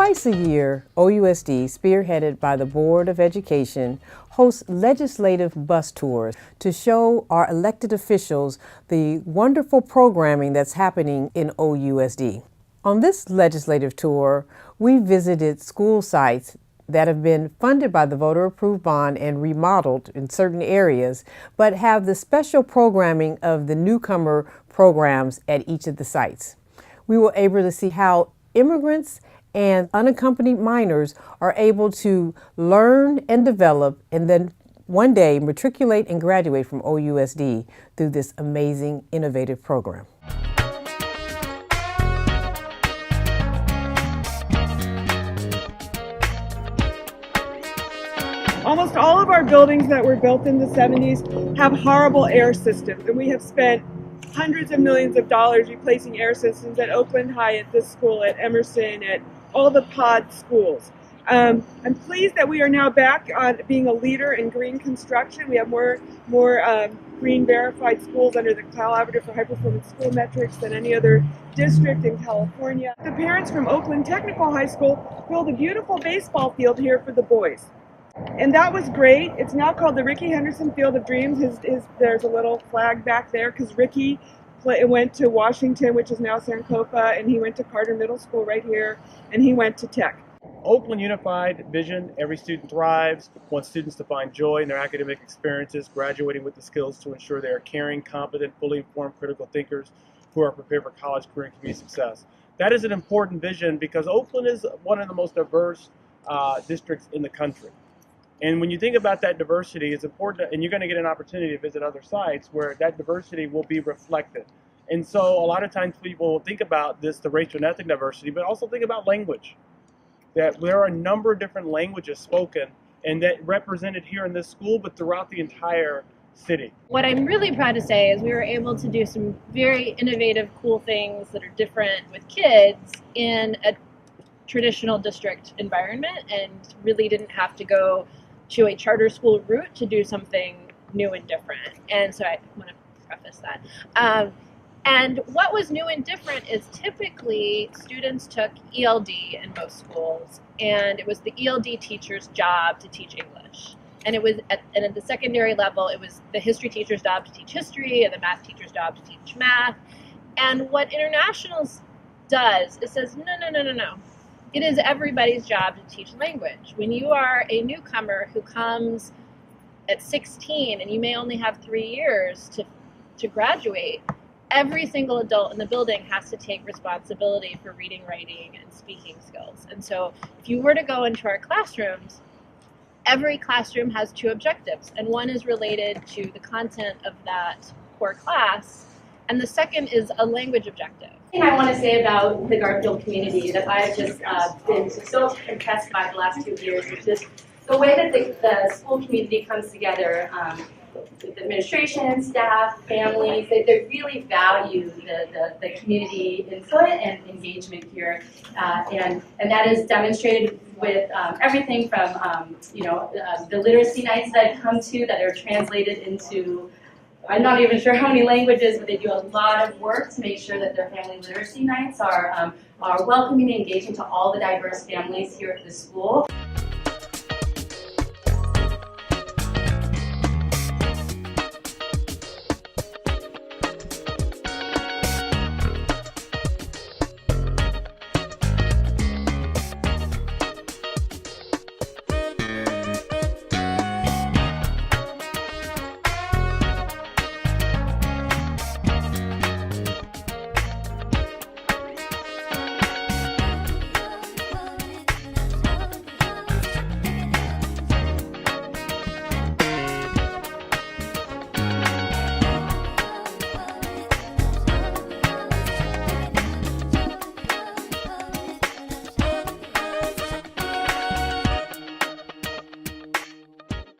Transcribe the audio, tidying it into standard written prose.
Twice a year, OUSD, spearheaded by the Board of Education, hosts legislative bus tours to show our elected officials the wonderful programming that's happening in OUSD. On this legislative tour, we visited school sites that have been funded by the voter-approved bond and remodeled in certain areas, but have the special programming of the newcomer programs at each of the sites. We were able to see how immigrants and unaccompanied minors are able to learn and develop and then one day matriculate and graduate from OUSD through this amazing, innovative program. Almost all of our buildings that were built in the 70s have horrible air systems, and we have spent hundreds of millions of dollars replacing air systems at Oakland High, at this school, at Emerson, at all the pod schools. I'm pleased that we are now back on being a leader in green construction. We have more green verified schools under the Collaborative for High Performance School Metrics than any other district in California. The parents from Oakland Technical High School built a beautiful baseball field here for the boys. And that was great. It's now called the Rickey Henderson Field of Dreams. There's a little flag back there because Rickey went to Washington, which is now Sankofa, and he went to Carter Middle School right here, and he went to Tech. Oakland Unified vision, every student thrives, wants students to find joy in their academic experiences, graduating with the skills to ensure they are caring, competent, fully informed critical thinkers who are prepared for college, career, and community success. That is an important vision because Oakland is one of the most diverse districts in the country. And when you think about that diversity, it's important, and you're going to get an opportunity to visit other sites where that diversity will be reflected. And so a lot of times people will think about this, the racial and ethnic diversity, but also think about language. That there are a number of different languages spoken and that represented here in this school, but throughout the entire city. What I'm really proud to say is we were able to do some very innovative, cool things that are different with kids in a traditional district environment and really didn't have to go to a charter school route to do something new and different. And so I want to preface that. And what was new and different is typically students took ELD in most schools, and it was the ELD teacher's job to teach English. And it was at the secondary level, it was the history teacher's job to teach history and the math teacher's job to teach math. And what Internationals does is says, no. It is everybody's job to teach language. When you are a newcomer who comes at 16 and you may only have 3 years to graduate, every single adult in the building has to take responsibility for reading, writing, and speaking skills. And so if you were to go into our classrooms, every classroom has 2 objectives, and one is related to the content of that core class, and the second is a language objective. The thing I want to say about the Garfield community that I've just been so impressed by the last 2 years is just the way that the school community comes together. The administration, staff, families, they really value the community input and engagement here, and that is demonstrated with everything from the literacy nights that I've come to that are translated into, I'm not even sure how many languages, but they do a lot of work to make sure that their family literacy nights are welcoming and engaging to all the diverse families here at the school.